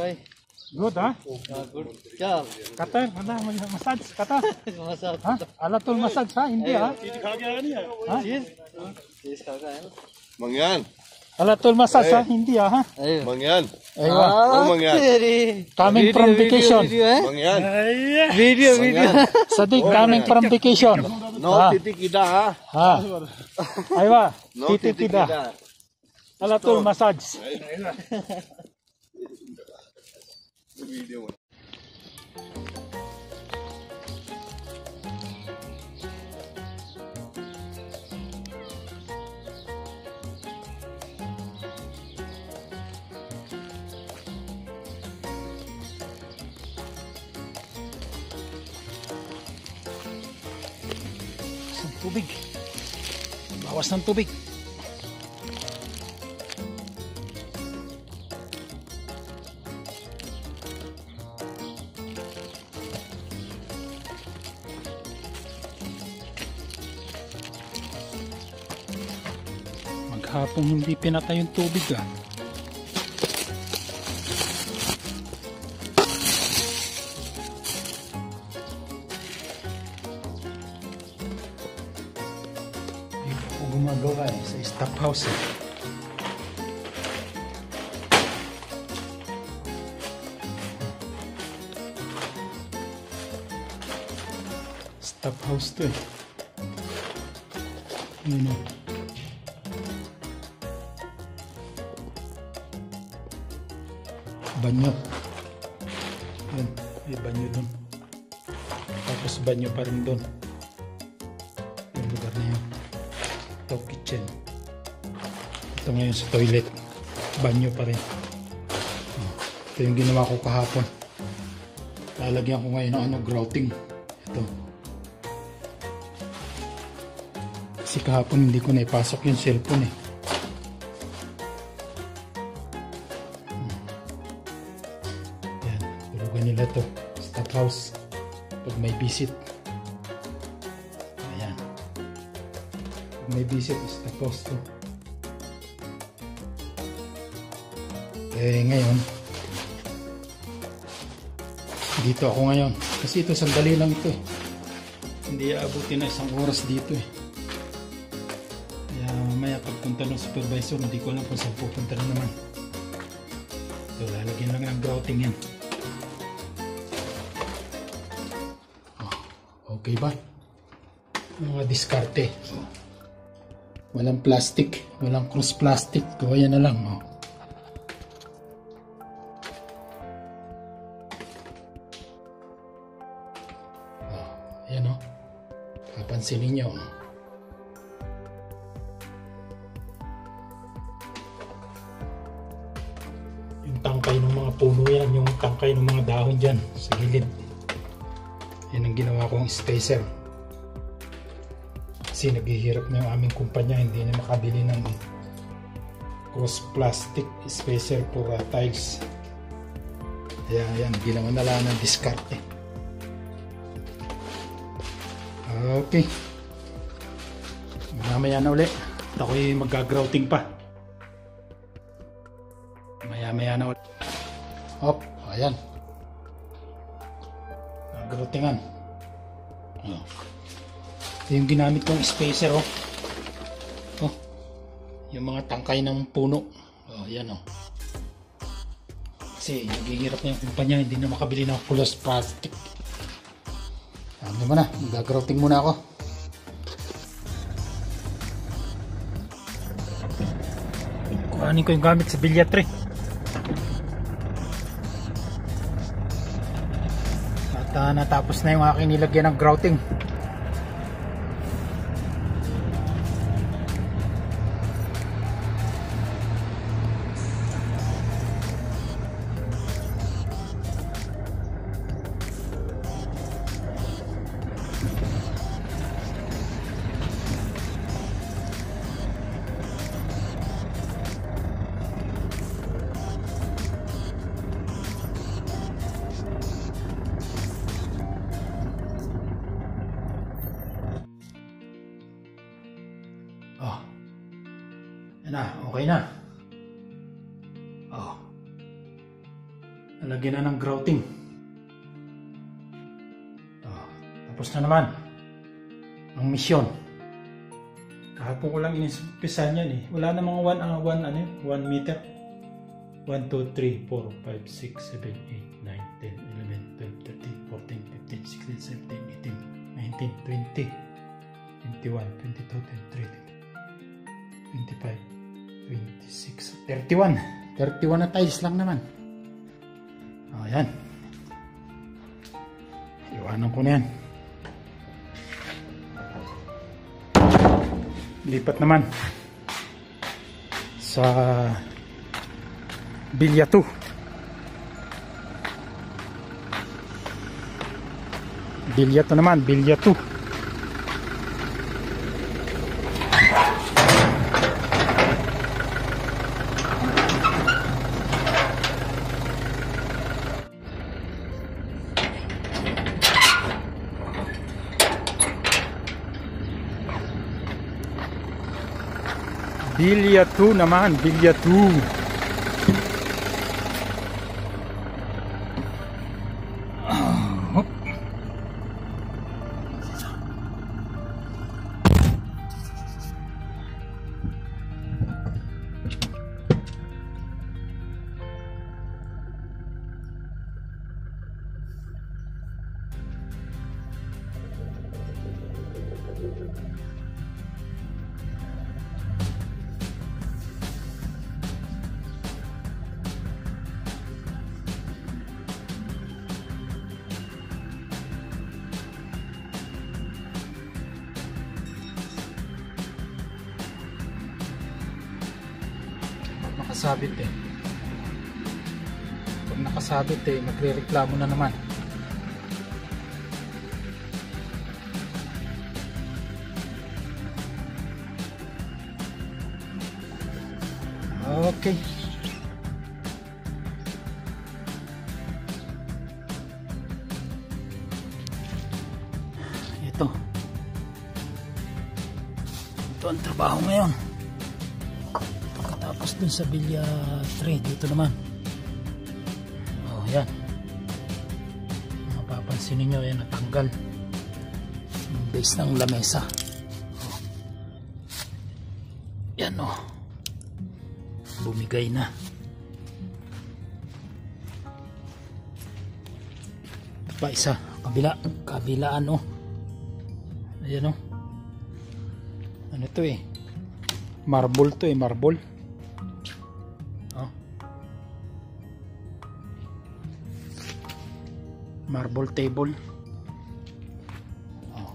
Okay. Good, ha? Good job. Kata, massage, kata. Massage. Ha? Alatul massage, ha? Hindi, ha? Ha? Cheese kakain. Mangyan. Alatul massage, ha? Hindi, ha? Ayun. Mangyan. Aywa. Oh, Mangyan. Coming from vacation. Mangyan. Video. Sadiq, coming from vacation. No titikida ha. Ha? Aywa. No Titikida. titikida. Alatul massage. Video mo. Tubig. Bawas ng tubig. Maghapong hindi pinatay yung tubig, ah. Gumagawa sa stop house, eh. Stop house to, eh. Yun, oh. Banyo. Yun, may banyo dun. Tapos banyo pa rin dun. Yung lugar na yun. Ito kitchen. Ito ngayon sa toilet. Banyo pa rin. Ito yung ginawa ko kahapon. Lalagyan ko ngayon ng grouting. Ito. Kasi kahapon hindi ko naipasok yung cellphone, eh. Yan. Tulugan nila to. Stop house. Pag may visit. May visit is tapos to. Ngayon dito ako ngayon kasi ito sandali lang ito, eh. Hindi aabutin na isang oras dito, eh. Kaya mamaya pagpunta ng supervisor hindi ko alam kung saan pupunta na naman. So lalagyan lang ng grouting yan. Okay ba? Mga diskarte. Walang plastic, walang cross plastic, gawin na lang, oh. Ayan, oh. Papansinin nyo, oh. Yung tangkay ng mga puno yan, yung tangkay ng mga dahon dyan sa gilid. Yan ang ginawa kong spacer. Kasi naghihirap na yung aming kumpanya, hindi na makabili ng cross plastic spacer for tiles. Kaya yan, ginawa na lang ng diskarte. Okay, mamaya na ulit. Ako'y mag-grouting pa. Maya na ulit. Hop, ayan, groutingan. Ito yung ginamit kong spacer, oh. Oh, yung mga tangkay ng puno. Oh, yan, oh. Kasi naghihirap na yung kumpanya, hindi na makabili ng cross plastic. Ano naman na, mag-grouting muna ako. Kuhanin ko yung gamit sa billiard tray. At natapos na yung aking nilagyan ng grouting. Oh. Yan na, okay na. Oh. Lalagyan na ng grouting. Tapos na naman ang misyon. Kahapon ko lang inumpisahan yan eh. Wala namang 1 meter. 1, 2, 3, 4, 5, 6, 7, 8, 9, 10, 11, 12, 13, 14, 15, 16, 17, 18, 19, 20, 21, 22, 23, 25, 26, 31. 31 na tiles lang naman. Ayan. Iwanan ko na yan. Lipat naman sa Bilya 2. Bilya 2 naman, Bilya 2. Bilya 2 naman, Bilya 2. Nakasabit eh. Pag nakasabit eh, magre-reklamo na naman. Okay. Ito ang trabaho ngayon. Tapos dun sa Bilya 3 dito naman. Oh, yan. Mapapansin niyo yan, natanggal yung base ng lamesa. Oh. Yan oh. Bumigay na. Ito pa isa, kabilaan oh. Ayan oh. Ano to eh? Marble to eh, marble. Marble table. Oh.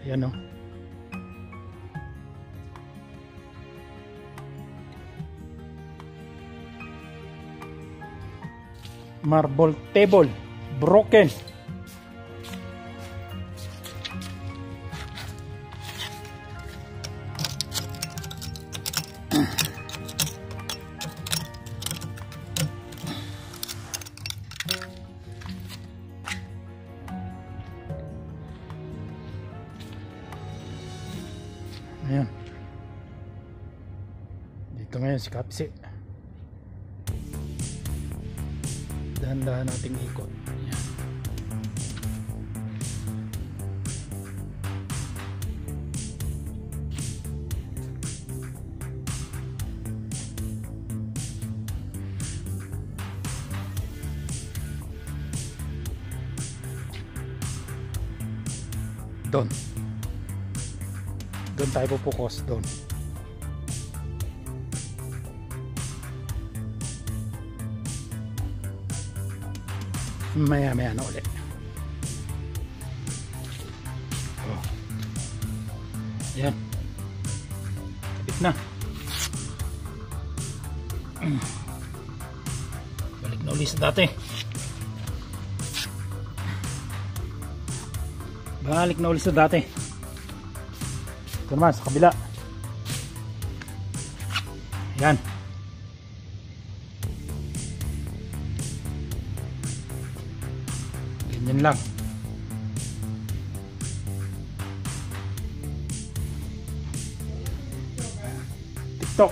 Ayan o. Marble table. Broken. Ayan. Dito ngayon si Kapsi. Dahan-dahan nating ikot. Ayan. Doon. Doon tayo pupukus doon. Maya na ulit. Oh. Yan. Kapit na. Balik na ulit sa dati. Balik na ulit sa dati. Ito naman sa kabila. Yan. Ganyan lang. TikTok.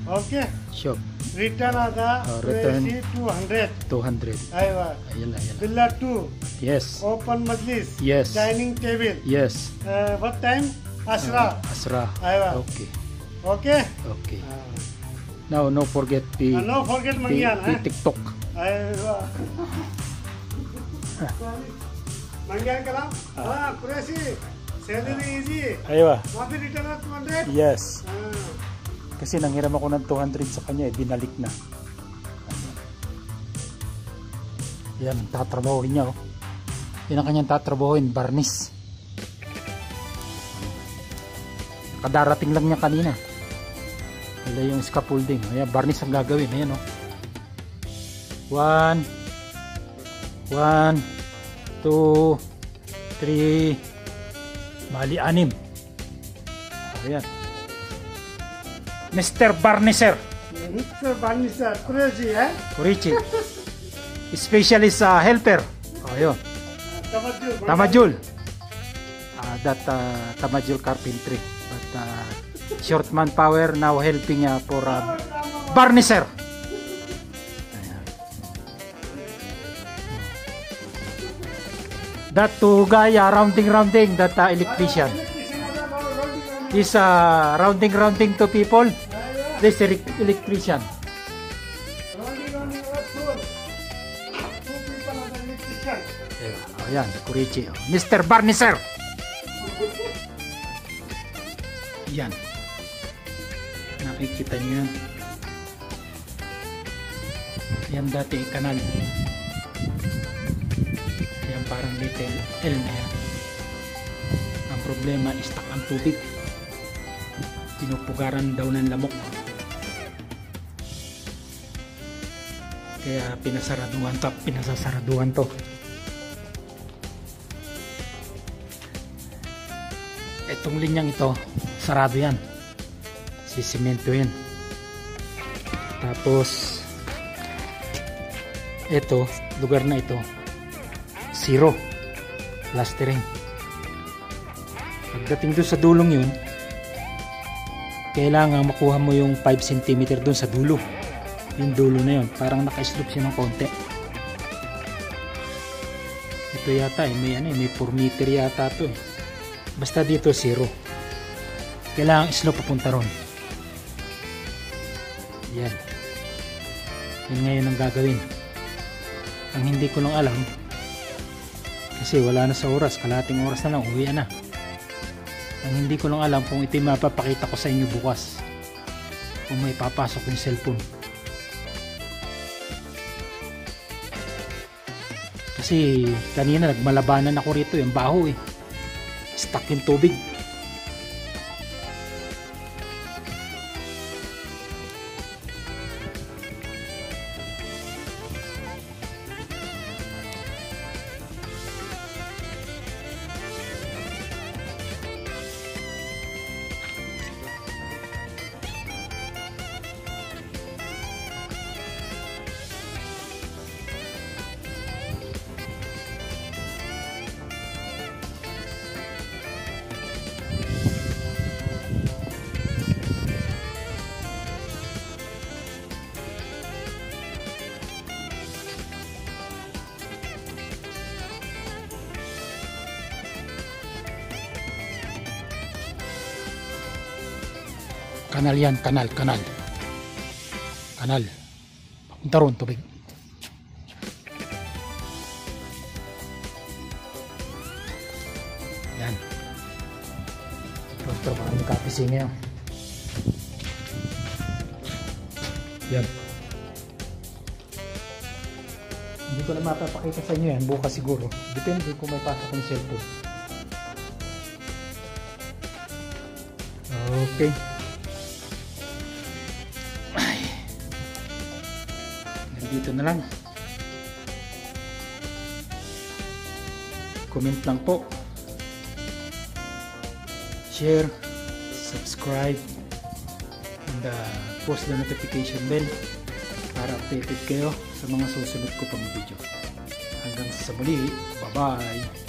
Okay. Shop. Return ada Return. 200. 200. Aywa. Ayan na, ayan na. Villa 2. Yes. Open majlis. Yes. Dining table. Yes. What time? Asra. Asra. Aywa. Okay. Okay. Okay. Now, no forget the, No forget the, Mangyan. the TikTok. Aywa. Mangyan ka lang? Kuresi. Salary easy. Aywa. Mafi return at 200? Yes. Kasi nanghiram ako ng 200 sa kanya, binalik na. Yan, tatrabahoin niya. Oh. Yan ang kanyang tatrabahoin, varnish. Kadarating lang niya kanina. Wala yung scaffolding. Ayan, varnish ang gagawin. Ayan, oh. 1, 2, 3, mali 6. Ayan. Mr. Varnisher. Mr. Varnisher. Crazy, eh? Kurichi. Specialist helper. Oh, yun. Tamajul. That Tamajul carpentry. But short manpower now helping for varnisher. That two guy rounding that electrician. Is rounding to people. This electrician. Ayan, Kurichi. Mr. Varnisher. Yan. Nakikita niyo yan. Yan dati kanal. Yan parang little L na yan. Ang problema, stuck ang tubig. Pinupugaran daw ng lamok. Kaya pinasasaraduhan to. Itong linyang ito, sarado yan. Sisimentohin. Tapos ito, lugar na ito, zero. Plastering. Pagdating doon sa dulong yun, kailangan makuha mo yung 5 cm doon sa dulo. Yung dulo na yun, parang naka-slope siya ng konti. Ito yata may 4 meter yata to. Basta dito 0. Kailangan slope papunta ron. Yan. Yan ngayon ang gagawin. Ang hindi ko lang alam, kasi wala na sa oras, kalating oras na lang, uwi na. Ang hindi ko lang alam kung ito yung mapapakita ko sa inyo bukas, kung may papasok yung cellphone. Kasi kanina nagmalabanan ako rito, yung baho stuck yung tubig. Kanal yan, kanal. Papunta ron, tubig. Yan. Ito, maraming kapising ngayon. Yan. Hindi ko na mapapakita sa inyo yan, bukas siguro. Depende kung may pasok ng cellphone. Okay. Dito na lang. Comment lang po. Share, subscribe, and post the notification bell para updated kayo sa mga susunod ko pang video. Hanggang sa muli. Bye-bye.